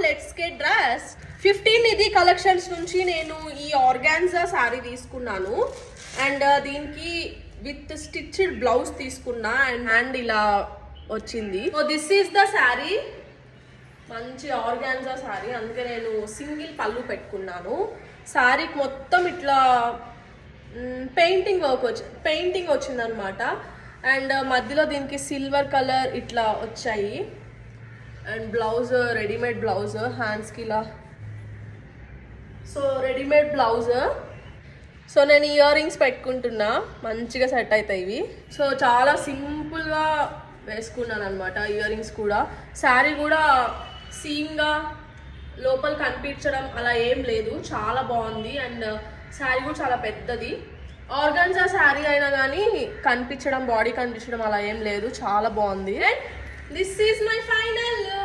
Let's get dress 15 ఇది collections నుంచి నేను ఈ ఆర్గాన్జా శారీ తీసుకున్నాను అండ్ దీనికి విత్ స్టిచ్డ్ బ్లౌజ్ తీసుకున్నా అండ్ హ్యాండ్ ఇలా వచ్చింది. So this is the sari, మంచి ఆర్గాన్జా శారీ, అందుకే నేను సింగిల్ పళ్ళు పెట్టుకున్నాను. శారీకి మొత్తం ఇట్లా పెయింటింగ్ వచ్చిందనమాట అండ్ మధ్యలో దీనికి సిల్వర్ కలర్ ఇట్లా వచ్చాయి అండ్ బ్లౌజ్ రెడీమేడ్ బ్లౌజ్ హ్యాండ్స్కి ఇలా. So readymade blouse. సో నేను ఇయర్ రింగ్స్ పెట్టుకుంటున్నా, మంచిగా సెట్ అవుతాయి ఇవి. సో చాలా సింపుల్గా వేసుకున్నాను అనమాట ఇయర్ రింగ్స్ కూడా. శారీ కూడా సీమ్గా లోపల కనిపించడం అలా ఏం లేదు, చాలా బాగుంది అండ్ శారీ కూడా చాలా పెద్దది. ఆర్గాన్జా శారీ అయినా కానీ కనిపించడం, బాడీ కనిపించడం అలా ఏం లేదు, చాలా బాగుంది. And this is my final look.